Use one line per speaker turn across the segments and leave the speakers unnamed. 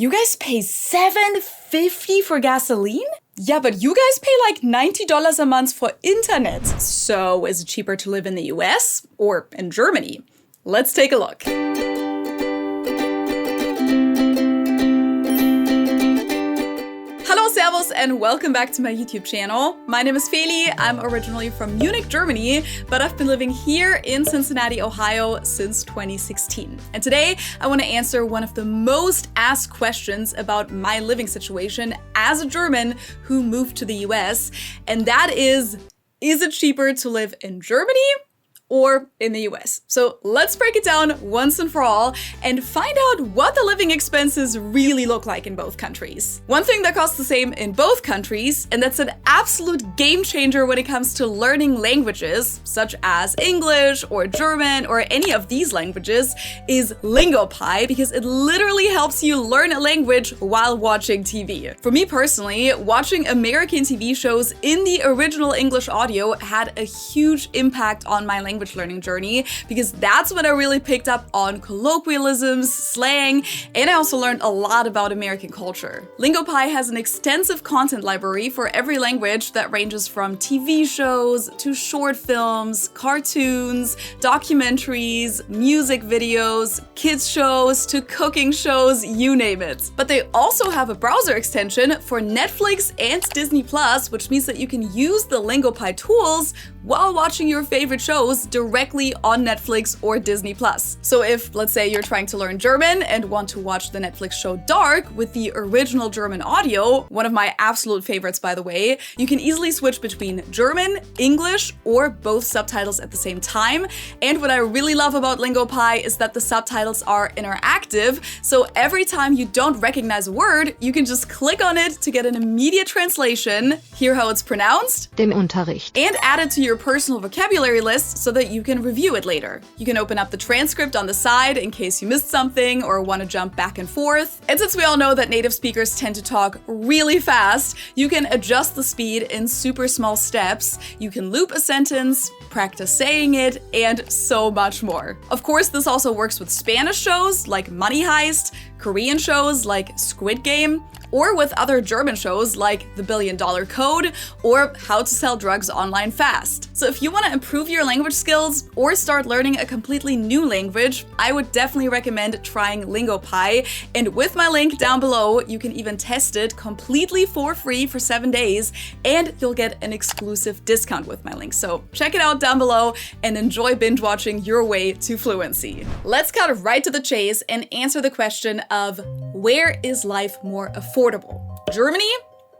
You guys pay $7.50 for gasoline? Yeah, but you guys pay like $90 a month for internet. So is it cheaper to live in the US or in Germany? Let's take a look. Hello, servus, and welcome back to my YouTube channel. My name is Feli. I'm originally from Munich, Germany, but I've been living here in Cincinnati, Ohio since 2016. And today, I want to answer one of the most asked questions about my living situation as a German who moved to the US, and that is it cheaper to live in Germany or in the US? So let's break it down once and for all and find out what the living expenses really look like in both countries. One thing that costs the same in both countries, and that's an absolute game changer when it comes to learning languages, such as English or German or any of these languages, is LingoPie, because it literally helps you learn a language while watching TV. For me personally, watching American TV shows in the original English audio had a huge impact on my language learning journey, because that's when I really picked up on colloquialisms, slang, and I also learned a lot about American culture. LingoPie has an extensive content library for every language that ranges from TV shows to short films, cartoons, documentaries, music videos, kids shows to cooking shows, you name it. But they also have a browser extension for Netflix and Disney+, which means that you can use the LingoPie tools while watching your favorite shows directly on Netflix or Disney+. So if, let's say, you're trying to learn German and want to watch the Netflix show Dark with the original German audio, one of my absolute favorites by the way, you can easily switch between German, English, or both subtitles at the same time. And what I really love about LingoPie is that the subtitles are interactive, so every time you don't recognize a word, you can just click on it to get an immediate translation, hear how it's pronounced,
dem Unterricht,
and add it to your personal vocabulary list so that you can review it later. You can open up the transcript on the side in case you missed something or want to jump back and forth. And since we all know that native speakers tend to talk really fast, you can adjust the speed in super small steps. You can loop a sentence, practice saying it, and so much more. Of course, this also works with Spanish shows like Money Heist, Korean shows like Squid Game, or with other German shows like The $1 Billion Code or How to Sell Drugs Online Fast. So if you want to improve your language skills or start learning a completely new language, I would definitely recommend trying LingoPie. And with my link down below, you can even test it completely for free for 7 days, and you'll get an exclusive discount with my link. So check it out down below and enjoy binge watching your way to fluency. Let's cut right to the chase and answer the question of where is life more affordable? Germany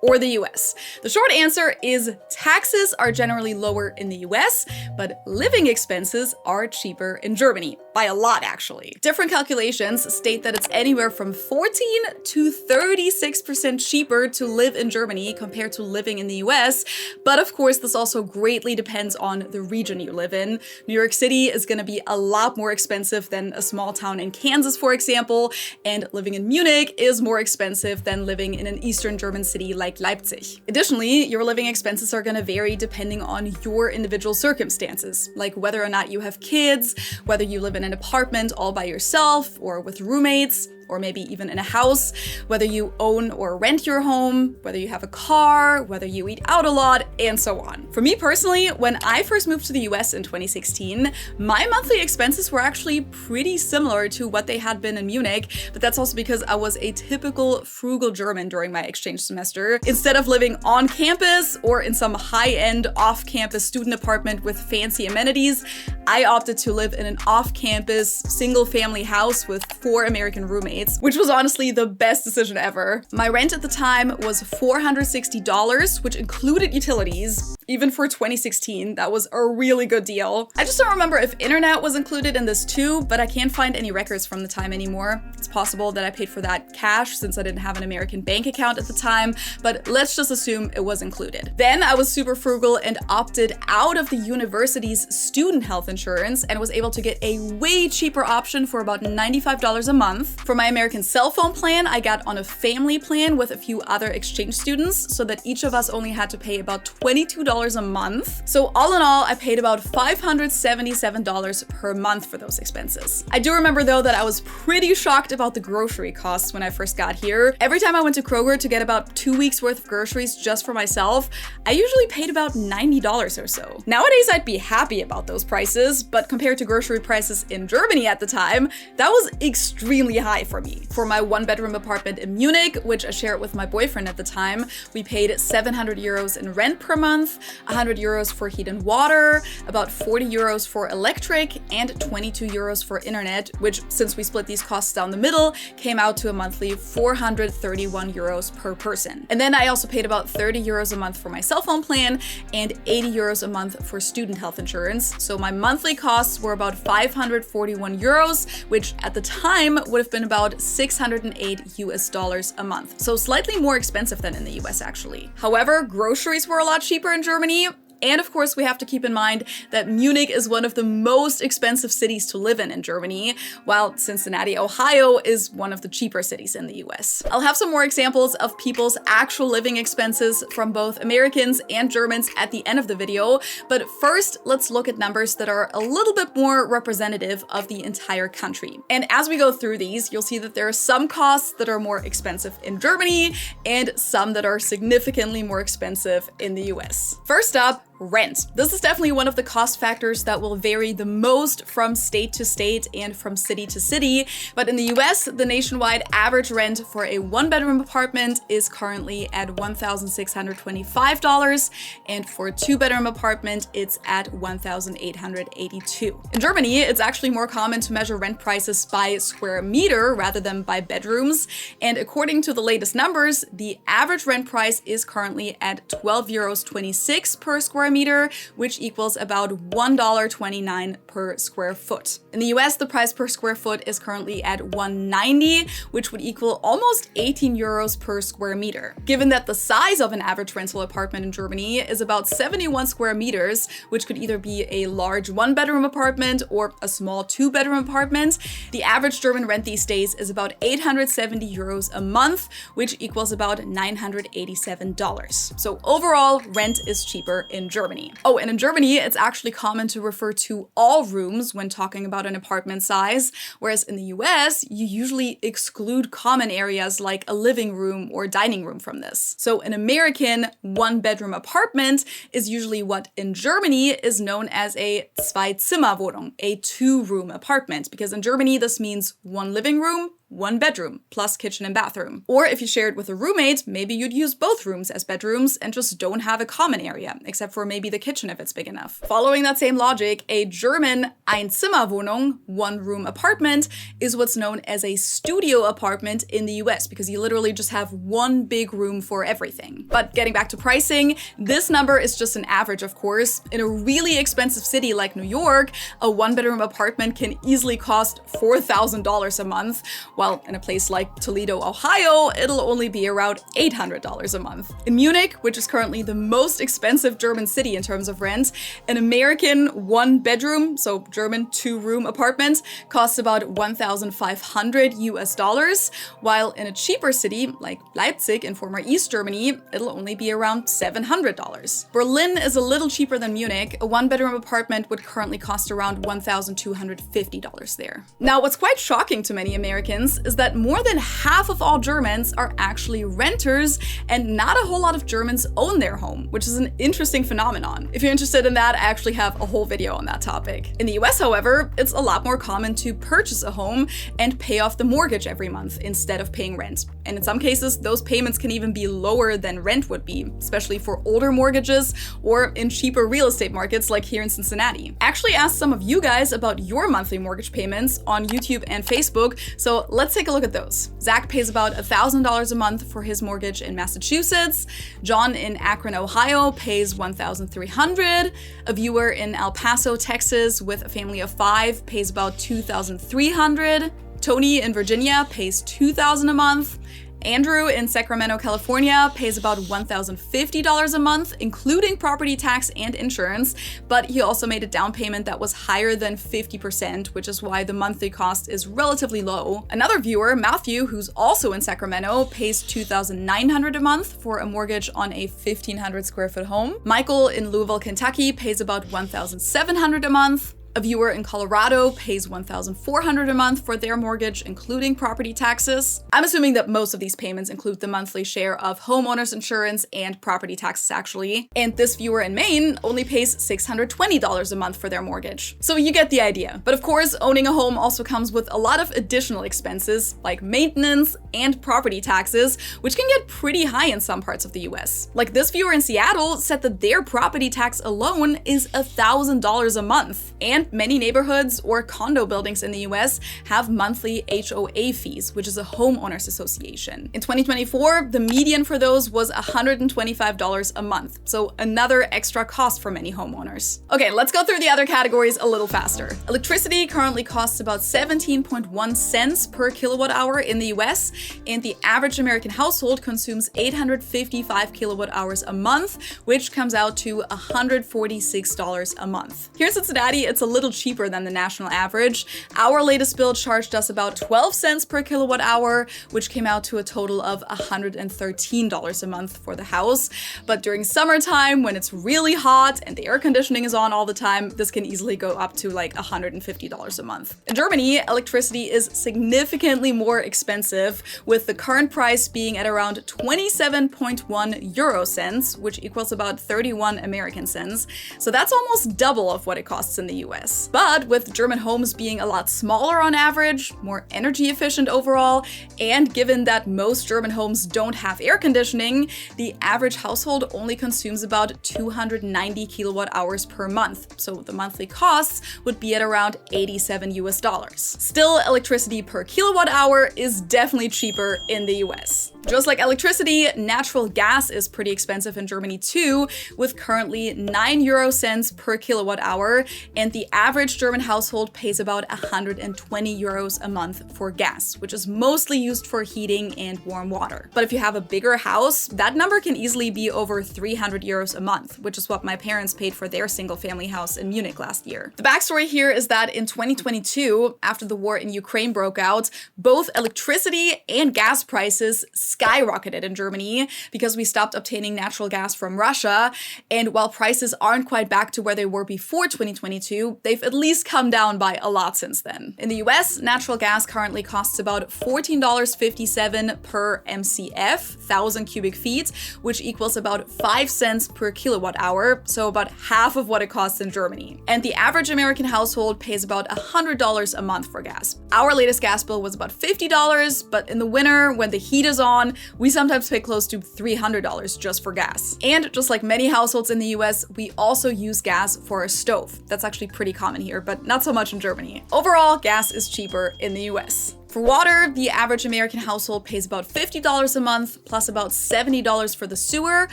or the US? The short answer is taxes are generally lower in the US, but living expenses are cheaper in Germany. By a lot, actually. Different calculations state that it's anywhere from 14 to 36% cheaper to live in Germany compared to living in the US. But of course, this also greatly depends on the region you live in. New York City is gonna be a lot more expensive than a small town in Kansas, for example, and living in Munich is more expensive than living in an Eastern German city like Leipzig. Additionally, your living expenses are gonna vary depending on your individual circumstances, like whether or not you have kids, whether you live in an apartment all by yourself or with roommates, or maybe even in a house, whether you own or rent your home, whether you have a car, whether you eat out a lot, and so on. For me personally, when I first moved to the US in 2016, my monthly expenses were actually pretty similar to what they had been in Munich, but that's also because I was a typical frugal German during my exchange semester. Instead of living on campus or in some high-end off-campus student apartment with fancy amenities, I opted to live in an off-campus single-family house with 4 American roommates, which was honestly the best decision ever. My rent at the time was $460, which included utilities. Even for 2016, that was a really good deal. I just don't remember if internet was included in this too, but I can't find any records from the time anymore. It's possible that I paid for that cash since I didn't have an American bank account at the time, but let's just assume it was included. Then I was super frugal and opted out of the university's student health insurance and was able to get a way cheaper option for about $95 a month. For my American cell phone plan, I got on a family plan with a few other exchange students so that each of us only had to pay about $22 $200 a month. So all in all, I paid about $577 per month for those expenses. I do remember though that I was pretty shocked about the grocery costs when I first got here. Every time I went to Kroger to get about 2 weeks worth of groceries just for myself, I usually paid about $90 or so. Nowadays, I'd be happy about those prices, but compared to grocery prices in Germany at the time, that was extremely high for me. For my one-bedroom apartment in Munich, which I shared with my boyfriend at the time, we paid 700 euros in rent per month, 100 euros for heat and water, about 40 euros for electric, and 22 euros for internet, which, since we split these costs down the middle, came out to a monthly 431 euros per person. And then I also paid about 30 euros a month for my cell phone plan and 80 euros a month for student health insurance. So my monthly costs were about 541 euros, which at the time would have been about $608 a month. So slightly more expensive than in the US actually. However, groceries were a lot cheaper in Germany. And of course, we have to keep in mind that Munich is one of the most expensive cities to live in Germany, while Cincinnati, Ohio is one of the cheaper cities in the US. I'll have some more examples of people's actual living expenses from both Americans and Germans at the end of the video, but first, let's look at numbers that are a little bit more representative of the entire country. And as we go through these, you'll see that there are some costs that are more expensive in Germany and some that are significantly more expensive in the US. First up, rent. This is definitely one of the cost factors that will vary the most from state to state and from city to city. But in the US, the nationwide average rent for a one-bedroom apartment is currently at $1,625, and for a two-bedroom apartment, it's at $1,882. In Germany, it's actually more common to measure rent prices by square meter rather than by bedrooms. And according to the latest numbers, the average rent price is currently at 12.26 euros per square meter, which equals about $1.29 per square foot. In the US, the price per square foot is currently at $1.90, which would equal almost 18 euros per square meter. Given that the size of an average rental apartment in Germany is about 71 square meters, which could either be a large one-bedroom apartment or a small two-bedroom apartment, the average German rent these days is about 870 euros a month, which equals about $987. So overall, rent is cheaper in Germany. Oh, and in Germany, it's actually common to refer to all rooms when talking about an apartment size, whereas in the US, you usually exclude common areas like a living room or dining room from this. So an American one-bedroom apartment is usually what in Germany is known as a Zwei-Zimmer-Wohnung, a two-room apartment, because in Germany, this means one living room, one bedroom, plus kitchen and bathroom. Or if you shared with a roommate, maybe you'd use both rooms as bedrooms and just don't have a common area, except for maybe the kitchen if it's big enough. Following that same logic, a German Einzimmerwohnung, one-room apartment, is what's known as a studio apartment in the US, because you literally just have one big room for everything. But getting back to pricing, this number is just an average, of course. In a really expensive city like New York, a one-bedroom apartment can easily cost $4,000 a month, while in a place like Toledo, Ohio, it'll only be around $800 a month. In Munich, which is currently the most expensive German city in terms of rent, an American one-bedroom, so German two-room apartment, costs about $1,500, while in a cheaper city like Leipzig in former East Germany, it'll only be around $700. Berlin is a little cheaper than Munich. A one-bedroom apartment would currently cost around $1,250 there. Now, what's quite shocking to many Americans is that more than half of all Germans are actually renters, and not a whole lot of Germans own their home, which is an interesting phenomenon. If you're interested in that, I actually have a whole video on that topic. In the US, however, it's a lot more common to purchase a home and pay off the mortgage every month instead of paying rent. And in some cases, those payments can even be lower than rent would be, especially for older mortgages or in cheaper real estate markets like here in Cincinnati. I actually asked some of you guys about your monthly mortgage payments on YouTube and Facebook, so let's take a look at those. Zach pays about $1,000 a month for his mortgage in Massachusetts. John in Akron, Ohio pays $1,300. A viewer in El Paso, Texas with a family of 5 pays about $2,300. Tony in Virginia pays $2,000 a month. Andrew in Sacramento, California pays about $1,050 a month, including property tax and insurance, but he also made a down payment that was higher than 50%, which is why the monthly cost is relatively low. Another viewer, Matthew, who's also in Sacramento, pays $2,900 a month for a mortgage on a 1,500 square foot home. Michael in Louisville, Kentucky pays about $1,700 a month. A viewer in Colorado pays $1,400 a month for their mortgage, including property taxes. I'm assuming that most of these payments include the monthly share of homeowners insurance and property taxes actually. And this viewer in Maine only pays $620 a month for their mortgage. So you get the idea. But of course, owning a home also comes with a lot of additional expenses like maintenance and property taxes, which can get pretty high in some parts of the US. Like this viewer in Seattle said that their property tax alone is $1,000 a month. And many neighborhoods or condo buildings in the US have monthly HOA fees, which is a homeowners association. In 2024, the median for those was $125 a month, so another extra cost for many homeowners. Okay, let's go through the other categories a little faster. Electricity currently costs about 17.1 cents per kilowatt hour in the US, and the average American household consumes 855 kilowatt hours a month, which comes out to $146 a month. Here in Cincinnati, it's a little cheaper than the national average. Our latest bill charged us about 12 cents per kilowatt hour, which came out to a total of $113 a month for the house. But during summertime, when it's really hot and the air conditioning is on all the time, this can easily go up to like $150 a month. In Germany, electricity is significantly more expensive, with the current price being at around 27.1 euro cents, which equals about 31 American cents. So that's almost double of what it costs in the US. But with German homes being a lot smaller on average, more energy efficient overall, and given that most German homes don't have air conditioning, the average household only consumes about 290 kilowatt hours per month. So the monthly costs would be at around $87 US. Still, electricity per kilowatt hour is definitely cheaper in the US. Just like electricity, natural gas is pretty expensive in Germany too, with currently 9 euro cents per kilowatt hour, and the average German household pays about 120 euros a month for gas, which is mostly used for heating and warm water. But if you have a bigger house, that number can easily be over 300 euros a month, which is what my parents paid for their single-family house in Munich last year. The backstory here is that in 2022, after the war in Ukraine broke out, both electricity and gas prices skyrocketed in Germany because we stopped obtaining natural gas from Russia. And while prices aren't quite back to where they were before 2022, they've at least come down by a lot since then. In the US, natural gas currently costs about $14.57 per MCF, 1,000 cubic feet, which equals about 5 cents per kilowatt hour, so about half of what it costs in Germany. And the average American household pays about $100 a month for gas. Our latest gas bill was about $50, but in the winter, when the heat is on, we sometimes pay close to $300 just for gas. And just like many households in the US, we also use gas for a stove. That's actually pretty common here, but not so much in Germany. Overall, gas is cheaper in the US. For water, the average American household pays about $50 a month, plus about $70 for the sewer,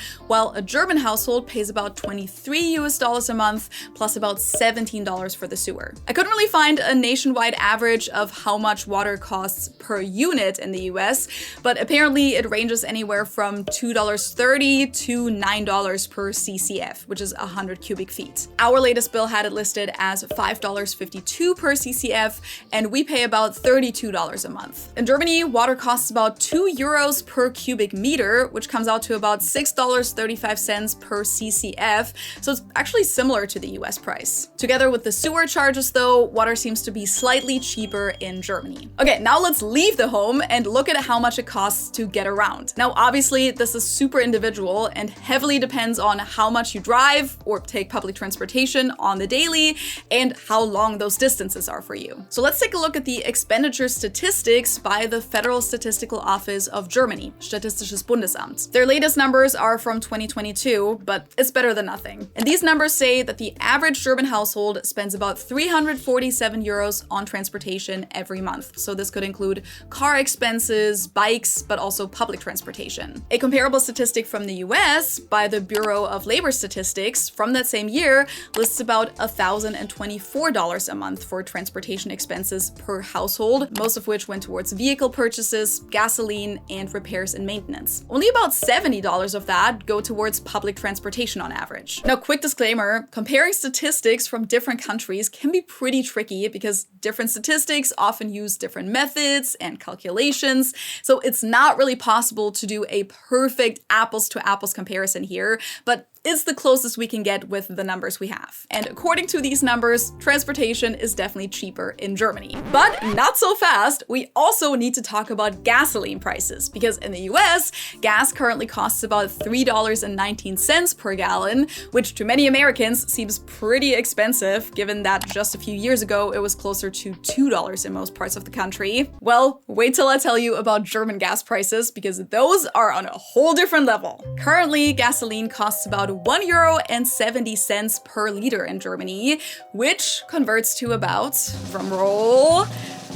while a German household pays about $23 US a month, plus about $17 for the sewer. I couldn't really find a nationwide average of how much water costs per unit in the US, but apparently it ranges anywhere from $2.30 to $9 per CCF, which is 100 cubic feet. Our latest bill had it listed as $5.52 per CCF, and we pay about $32 a month. In Germany, water costs about 2 euros per cubic meter, which comes out to about $6.35 per CCF, so it's actually similar to the US price. Together with the sewer charges though, water seems to be slightly cheaper in Germany. Okay, now let's leave the home and look at how much it costs to get around. Now obviously this is super individual and heavily depends on how much you drive or take public transportation on the daily and how long those distances are for you. So let's take a look at the expenditure statistics by the Federal Statistical Office of Germany, Statistisches Bundesamt. Their latest numbers are from 2022, but it's better than nothing. And these numbers say that the average German household spends about 347 euros on transportation every month. So this could include car expenses, bikes, but also public transportation. A comparable statistic from the US by the Bureau of Labor Statistics from that same year lists about $1,024 a month for transportation expenses per household, most of which went towards vehicle purchases, gasoline, and repairs and maintenance. Only about $70 of that go towards public transportation on average. Now, quick disclaimer, comparing statistics from different countries can be pretty tricky because different statistics often use different methods and calculations, so it's not really possible to do a perfect apples-to-apples comparison here, but it's the closest we can get with the numbers we have. And according to these numbers, transportation is definitely cheaper in Germany. But not so fast, we also need to talk about gasoline prices, because in the US, gas currently costs about $3.19 per gallon, which to many Americans seems pretty expensive, given that just a few years ago it was closer to $2 in most parts of the country. Well, wait till I tell you about German gas prices, because those are on a whole different level. Currently, gasoline costs about €1.70 per liter in Germany, which converts to about, drumroll,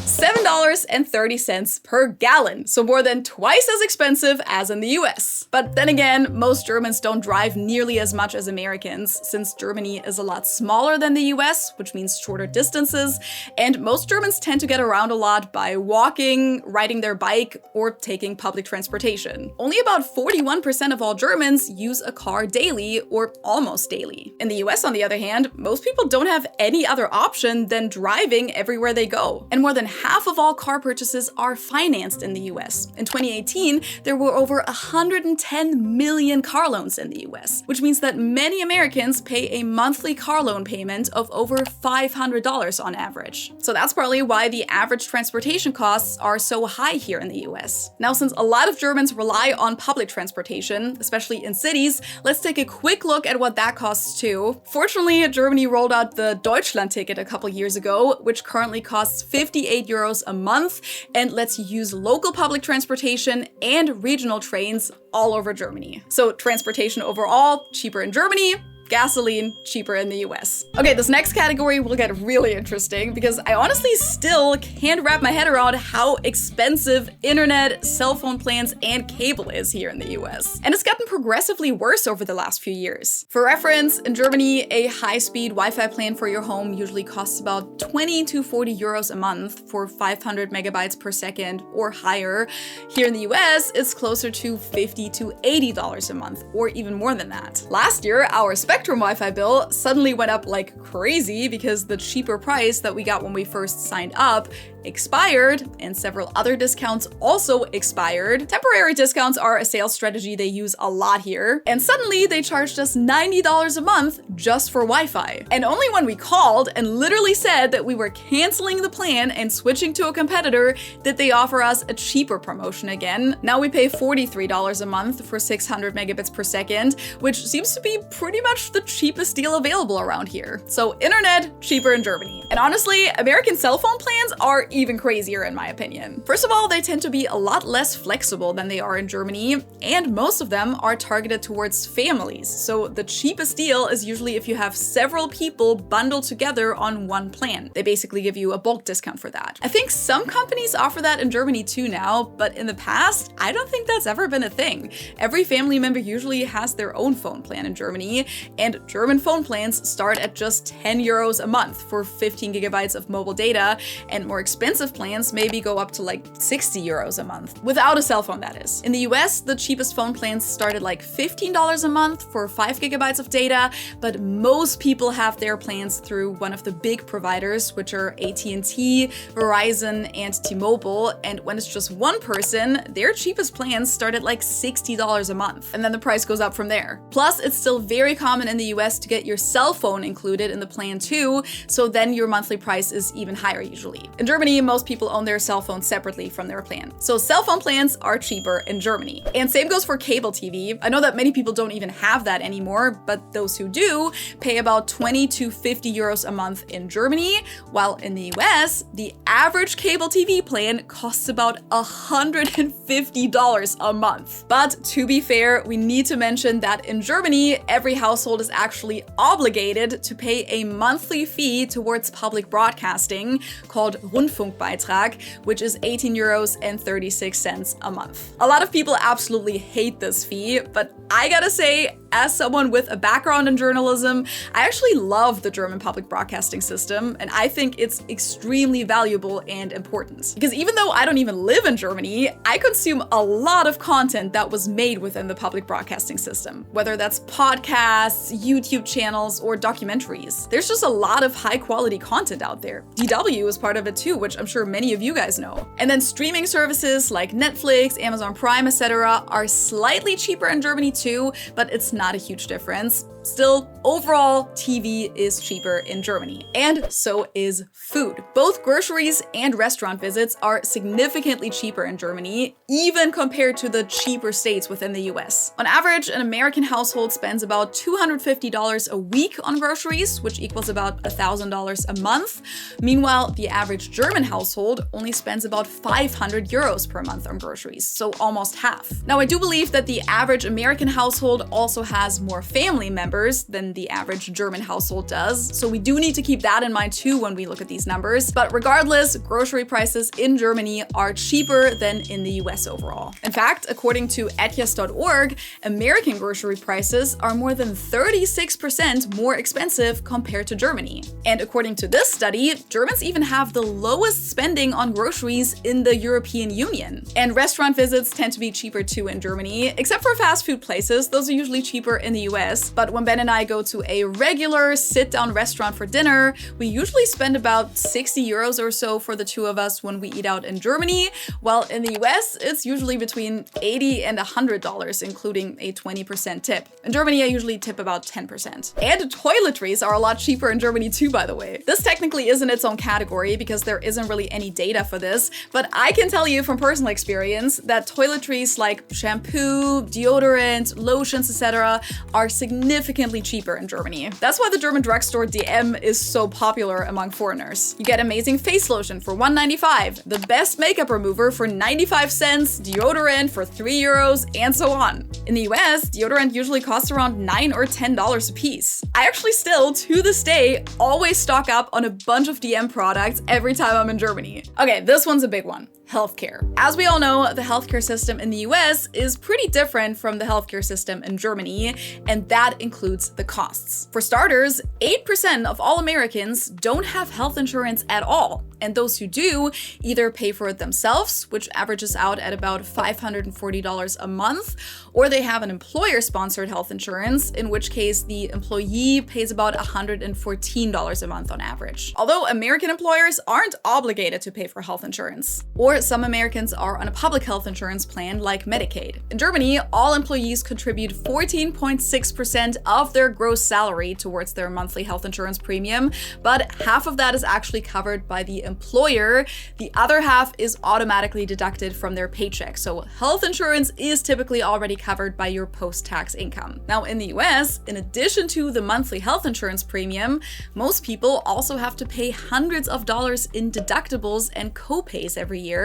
$7.30 per gallon, so more than twice as expensive as in the US. But then again, most Germans don't drive nearly as much as Americans, since Germany is a lot smaller than the US, which means shorter distances, and most Germans tend to get around a lot by walking, riding their bike, or taking public transportation. Only about 41% of all Germans use a car daily, or almost daily. In the US, on the other hand, most people don't have any other option than driving everywhere they go, and more than half of all car purchases are financed in the US. In 2018, there were over 110 million car loans in the US, which means that many Americans pay a monthly car loan payment of over $500 on average. So that's partly why the average transportation costs are so high here in the US. Now, since a lot of Germans rely on public transportation, especially in cities, let's take a quick look at what that costs too. Fortunately, Germany rolled out the Deutschland ticket a couple years ago, which currently costs €58 a month and lets you use local public transportation and regional trains all over Germany. So transportation overall, cheaper in Germany, gasoline, cheaper in the US. Okay, this next category will get really interesting because I honestly still can't wrap my head around how expensive internet, cell phone plans, and cable is here in the US. And it's gotten progressively worse over the last few years. For reference, in Germany, a high-speed Wi-Fi plan for your home usually costs about 20 to 40 euros a month for 500 megabytes per second or higher. Here in the US, it's closer to $50 to $80 a month, or even more than that. Last year, our Spectrum Wi-Fi bill suddenly went up like crazy because the cheaper price that we got when we first signed up expired, and several other discounts also expired. Temporary discounts are a sales strategy they use a lot here, and suddenly they charged us $90 a month just for Wi-Fi. And only when we called and literally said that we were canceling the plan and switching to a competitor did they offer us a cheaper promotion again. Now we pay $43 a month for 600 megabits per second, which seems to be pretty much the cheapest deal available around here. So internet, cheaper in Germany. And honestly, American cell phone plans are even crazier in my opinion. First of all, they tend to be a lot less flexible than they are in Germany, and most of them are targeted towards families. So the cheapest deal is usually if you have several people bundled together on one plan. They basically give you a bulk discount for that. I think some companies offer that in Germany too now, but in the past, I don't think that's ever been a thing. Every family member usually has their own phone plan in Germany, and German phone plans start at just 10 euros a month for 15 gigabytes of mobile data, and more expensive plans maybe go up to like 60 euros a month. Without a cell phone, that is. In the US, the cheapest phone plans start at like $15 a month for 5 gigabytes of data, but most people have their plans through one of the big providers, which are AT&T, Verizon, and T-Mobile, and when it's just one person, their cheapest plans start at like $60 a month, and then the price goes up from there. Plus, it's still very common in the US to get your cell phone included in the plan too, so then your monthly price is even higher usually. In Germany, most people own their cell phone separately from their plan. So cell phone plans are cheaper in Germany. And same goes for cable TV. I know that many people don't even have that anymore, but those who do pay about 20 to 50 euros a month in Germany, while in the US, the average cable TV plan costs about $150 a month. But to be fair, we need to mention that in Germany, every household is actually obligated to pay a monthly fee towards public broadcasting called Rundfunkbeitrag, which is 18.36 euros a month. A lot of people absolutely hate this fee, but I gotta say, as someone with a background in journalism, I actually love the German public broadcasting system, and I think it's extremely valuable and important. Because even though I don't even live in Germany, I consume a lot of content that was made within the public broadcasting system, whether that's podcasts, YouTube channels, or documentaries. There's just a lot of high quality content out there. DW is part of it too, which I'm sure many of you guys know. And then streaming services like Netflix, Amazon Prime, etc. are slightly cheaper in Germany too, but it's not a huge difference. Still, overall, TV is cheaper in Germany. And so is food. Both groceries and restaurant visits are significantly cheaper in Germany, even compared to the cheaper states within the US. On average, an American household spends about $250 a week on groceries, which equals about $1,000 a month. Meanwhile, the average German household only spends about 500 euros per month on groceries, so almost half. Now, I do believe that the average American household also has more family members than the average German household does, so we do need to keep that in mind too when we look at these numbers. But regardless, grocery prices in Germany are cheaper than in the US overall. In fact, according to etyas.org, American grocery prices are more than 36% more expensive compared to Germany. And according to this study, Germans even have the lowest spending on groceries in the European Union. And restaurant visits tend to be cheaper too in Germany, except for fast food places. Those are usually cheaper in the US. But when Ben and I go to a regular sit-down restaurant for dinner, we usually spend about 60 euros or so for the two of us when we eat out in Germany, while in the US, it's usually between $80 and $100, including a 20% tip. In Germany, I usually tip about 10%. And toiletries are a lot cheaper in Germany too, by the way. This technically isn't its own category because there isn't really any data for this, but I can tell you from personal experience that toiletries like shampoo, deodorant, lotions, etc. are significantly cheaper in Germany. That's why the German drugstore DM is so popular among foreigners. You get amazing face lotion for $1.95, the best makeup remover for 95 cents, deodorant for 3 euros, and so on. In the US, deodorant usually costs around $9 or $10 a piece. I actually still, to this day, always stock up on a bunch of DM products every time I'm in Germany. Okay, this one's a big one. Healthcare. As we all know, the healthcare system in the US is pretty different from the healthcare system in Germany, and that includes the costs. For starters, 8% of all Americans don't have health insurance at all, and those who do either pay for it themselves, which averages out at about $540 a month, or they have an employer-sponsored health insurance, in which case the employee pays about $114 a month on average. Although American employers aren't obligated to pay for health insurance, or some Americans are on a public health insurance plan like Medicaid. In Germany, all employees contribute 14.6% of their gross salary towards their monthly health insurance premium, but half of that is actually covered by the employer. The other half is automatically deducted from their paycheck. So health insurance is typically already covered by your post-tax income. Now in the US, in addition to the monthly health insurance premium, most people also have to pay hundreds of dollars in deductibles and co-pays every year.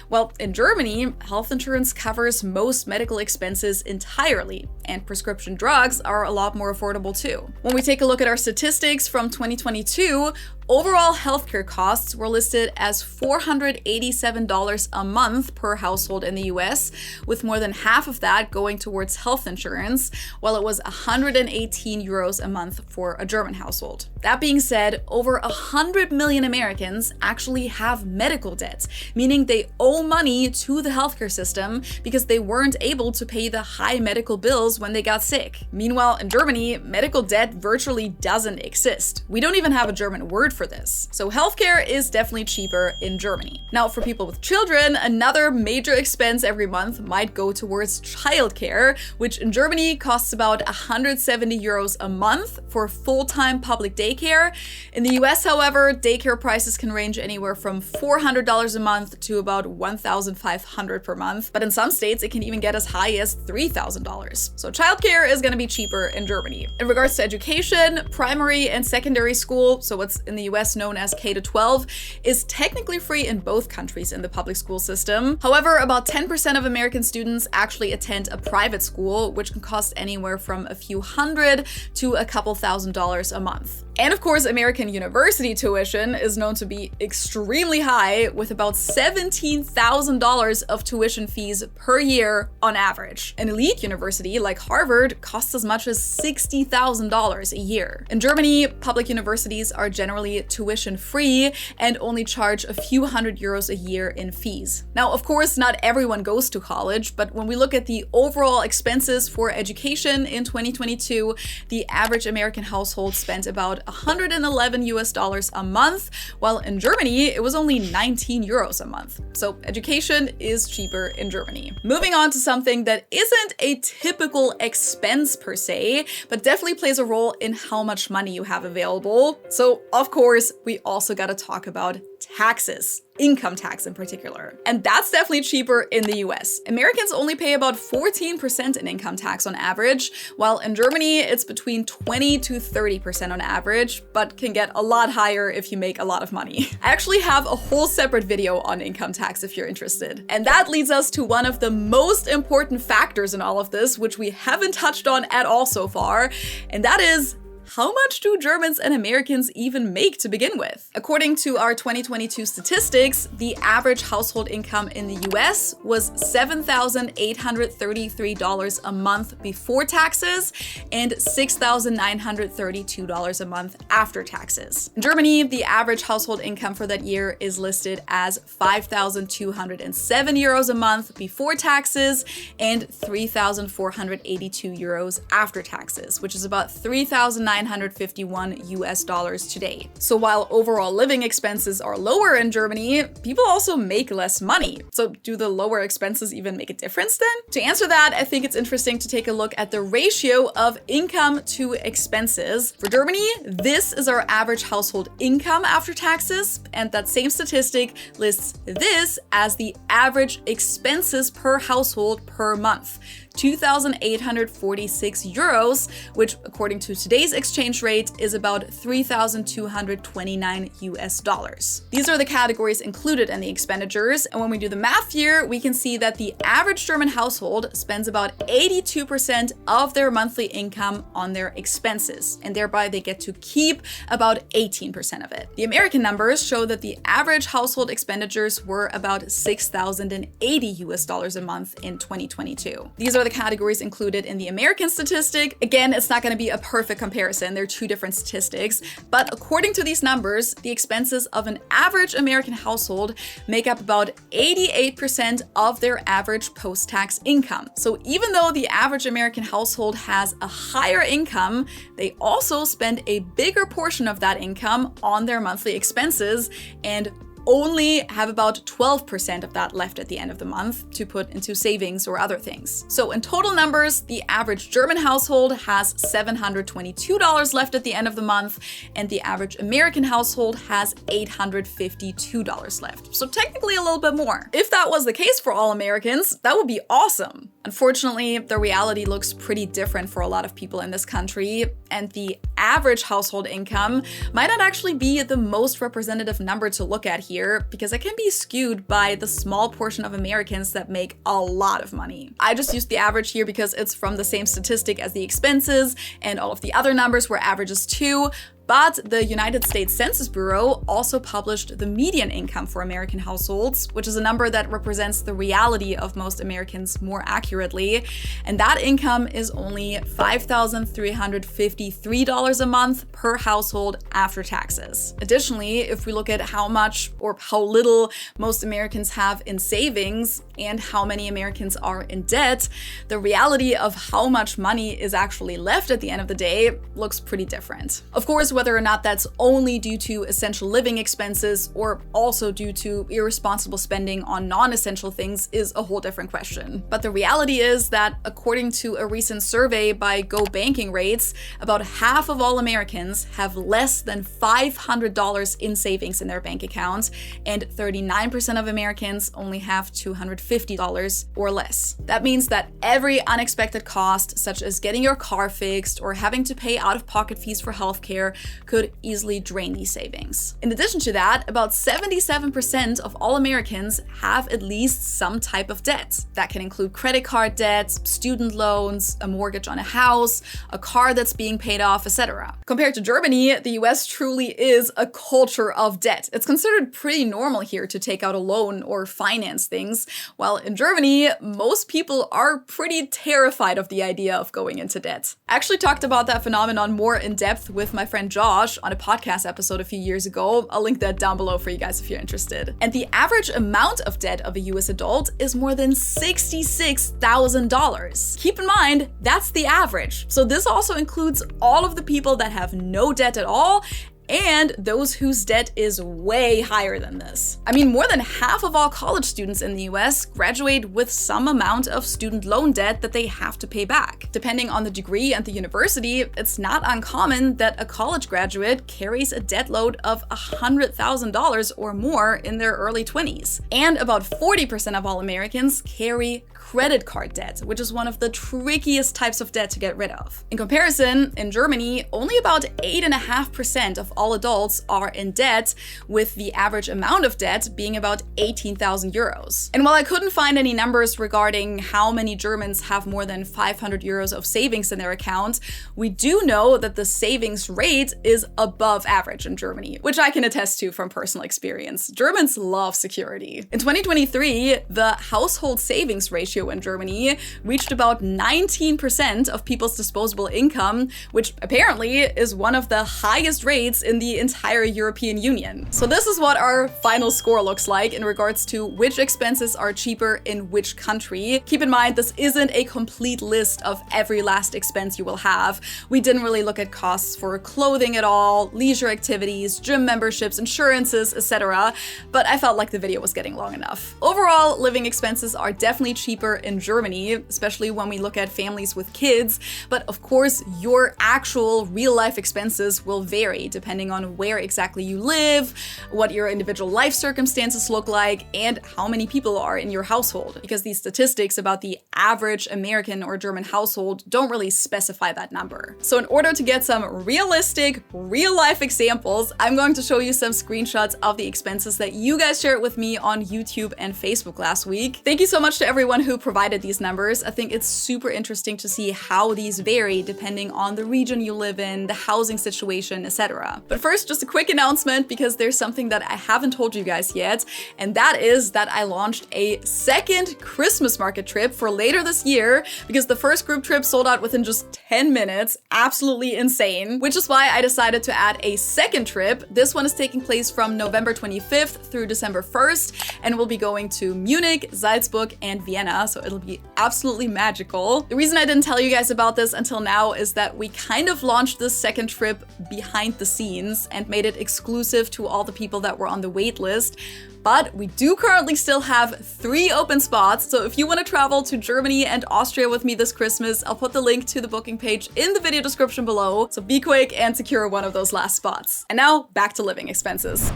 Well, in Germany, health insurance covers most medical expenses entirely, and prescription drugs are a lot more affordable too. When we take a look at our statistics from 2022, overall healthcare costs were listed as $487 a month per household in the US, with more than half of that going towards health insurance, while it was 118 euros a month for a German household. That being said, over 100 million Americans actually have medical debt, meaning they owe money to the healthcare system because they weren't able to pay the high medical bills when they got sick. Meanwhile, in Germany, medical debt virtually doesn't exist. We don't even have a German word for this. So healthcare is definitely cheaper in Germany. Now, for people with children, another major expense every month might go towards childcare, which in Germany costs about 170 euros a month for full-time public daycare. In the US, however, daycare prices can range anywhere from $400 a month to about $1,500 per month, but in some states it can even get as high as $3,000. So childcare is going to be cheaper in Germany. In regards to education, primary and secondary school, so what's in the US known as K-12, is technically free in both countries in the public school system. However, about 10% of American students actually attend a private school, which can cost anywhere from a few hundred to a couple $1,000s a month. And of course, American university tuition is known to be extremely high, with about $17,000 of tuition fees per year on average. An elite university like Harvard costs as much as $60,000 a year. In Germany, public universities are generally tuition-free and only charge a few €100 a year in fees. Now, of course, not everyone goes to college, but when we look at the overall expenses for education in 2022, the average American household spent about $111 a month, while in Germany, it was only 19 euros a month. So education is cheaper in Germany. Moving on to something that isn't a typical expense per se, but definitely plays a role in how much money you have available. So of course, we also gotta talk about taxes. Income tax in particular. And that's definitely cheaper in the US. Americans only pay about 14% in income tax on average, while in Germany it's between 20 to 30% on average, but can get a lot higher if you make a lot of money. I actually have a whole separate video on income tax if you're interested. And that leads us to one of the most important factors in all of this, which we haven't touched on at all so far, and that is, how much do Germans and Americans even make to begin with? According to our 2022 statistics, the average household income in the US was $7,833 a month before taxes and $6,932 a month after taxes. In Germany, the average household income for that year is listed as 5,207 euros a month before taxes and 3,482 euros after taxes, which is about $3,951 US today. So while overall living expenses are lower in Germany, people also make less money. So do the lower expenses even make a difference then? To answer that, I think it's interesting to take a look at the ratio of income to expenses. For Germany, this is our average household income after taxes, and that same statistic lists this as the average expenses per household per month. 2,846 euros, which according to today's exchange rate is about 3,229 US dollars. These are the categories included in the expenditures, and when we do the math here, we can see that the average German household spends about 82% of their monthly income on their expenses, and thereby they get to keep about 18% of it. The American numbers show that the average household expenditures were about 6,080 US dollars a month in 2022. These are the categories included in the American statistic. Again, it's not going to be a perfect comparison. They're two different statistics, but according to these numbers, the expenses of an average American household make up about 88% of their average post-tax income. So even though the average American household has a higher income, they also spend a bigger portion of that income on their monthly expenses and only have about 12% of that left at the end of the month to put into savings or other things. So in total numbers, the average German household has $722 left at the end of the month, and the average American household has $852 left. So technically a little bit more. If that was the case for all Americans, that would be awesome. Unfortunately, the reality looks pretty different for a lot of people in this country, and the average household income might not actually be the most representative number to look at here, because it can be skewed by the small portion of Americans that make a lot of money. I just used the average here because it's from the same statistic as the expenses, and all of the other numbers were averages too. But the United States Census Bureau also published the median income for American households, which is a number that represents the reality of most Americans more accurately. And that income is only $5,353 a month per household after taxes. Additionally, if we look at how much or how little most Americans have in savings and how many Americans are in debt, the reality of how much money is actually left at the end of the day looks pretty different. Of course, whether or not that's only due to essential living expenses or also due to irresponsible spending on non-essential things is a whole different question. But the reality is that according to a recent survey by Go Banking Rates, about half of all Americans have less than $500 in savings in their bank accounts, and 39% of Americans only have $250 or less. That means that every unexpected cost, such as getting your car fixed or having to pay out-of-pocket fees for healthcare, could easily drain these savings. In addition to that, about 77% of all Americans have at least some type of debt. That can include credit card debt, student loans, a mortgage on a house, a car that's being paid off, etc. Compared to Germany, the US truly is a culture of debt. It's considered pretty normal here to take out a loan or finance things, while in Germany, most people are pretty terrified of the idea of going into debt. I actually talked about that phenomenon more in depth with my friend Josh on a podcast episode a few years ago. I'll link that down below for you guys if you're interested. And the average amount of debt of a US adult is more than $66,000. Keep in mind, that's the average. So this also includes all of the people that have no debt at all and those whose debt is way higher than this. I mean, more than half of all college students in the US graduate with some amount of student loan debt that they have to pay back. Depending on the degree and the university, it's not uncommon that a college graduate carries a debt load of $100,000 or more in their early 20s. And about 40% of all Americans carry credit card debt, which is one of the trickiest types of debt to get rid of. In comparison, in Germany, only about 8.5% of all adults are in debt, with the average amount of debt being about 18,000 euros. And while I couldn't find any numbers regarding how many Germans have more than 500 euros of savings in their account, we do know that the savings rate is above average in Germany, which I can attest to from personal experience. Germans love security. In 2023, the household savings ratio in Germany reached about 19% of people's disposable income, which apparently is one of the highest rates in the entire European Union. So this is what our final score looks like in regards to which expenses are cheaper in which country. Keep in mind, this isn't a complete list of every last expense you will have. We didn't really look at costs for clothing at all, leisure activities, gym memberships, insurances, etc. But I felt like the video was getting long enough. Overall, living expenses are definitely cheaper in Germany, especially when we look at families with kids. But of course, your actual real-life expenses will vary depending on where exactly you live, what your individual life circumstances look like, and how many people are in your household. Because these statistics about the average American or German household don't really specify that number. So in order to get some realistic, real-life examples, I'm going to show you some screenshots of the expenses that you guys shared with me on YouTube and Facebook last week. Thank you so much to everyone who provided these numbers. I think it's super interesting to see how these vary depending on the region you live in, the housing situation, etc. But first, just a quick announcement, because there's something that I haven't told you guys yet, and that is that I launched a second Christmas market trip for later this year, because the first group trip sold out within just 10 minutes. Absolutely insane. Which is why I decided to add a second trip. This one is taking place from November 25th through December 1st, and we'll be going to Munich, Salzburg, and Vienna, so it'll be absolutely magical. The reason I didn't tell you guys about this until now is that we kind of launched this second trip behind the scenes and made it exclusive to all the people that were on the wait list. But we do currently still have 3 open spots, so if you want to travel to Germany and Austria with me this Christmas, I'll put the link to the booking page in the video description below, so be quick and secure one of those last spots. And now, back to living expenses.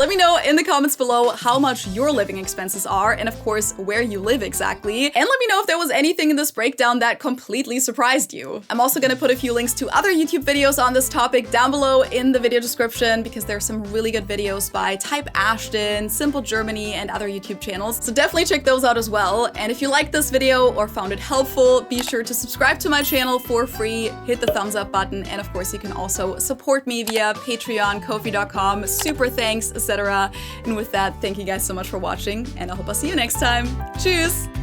Let me know in the comments below how much your living expenses are, and of course, where you live exactly. And let me know if there was anything in this breakdown that completely surprised you. I'm also gonna put a few links to other YouTube videos on this topic down below in the video description, because there's some really good videos by Type Ashton, Simple Germany, and other YouTube channels. So definitely check those out as well. And if you liked this video or found it helpful, be sure to subscribe to my channel for free, hit the thumbs up button, and of course you can also support me via Patreon, Ko-fi.com, super thanks, etc. And with that, thank you guys so much for watching, and I hope I'll see you next time. Tschüss!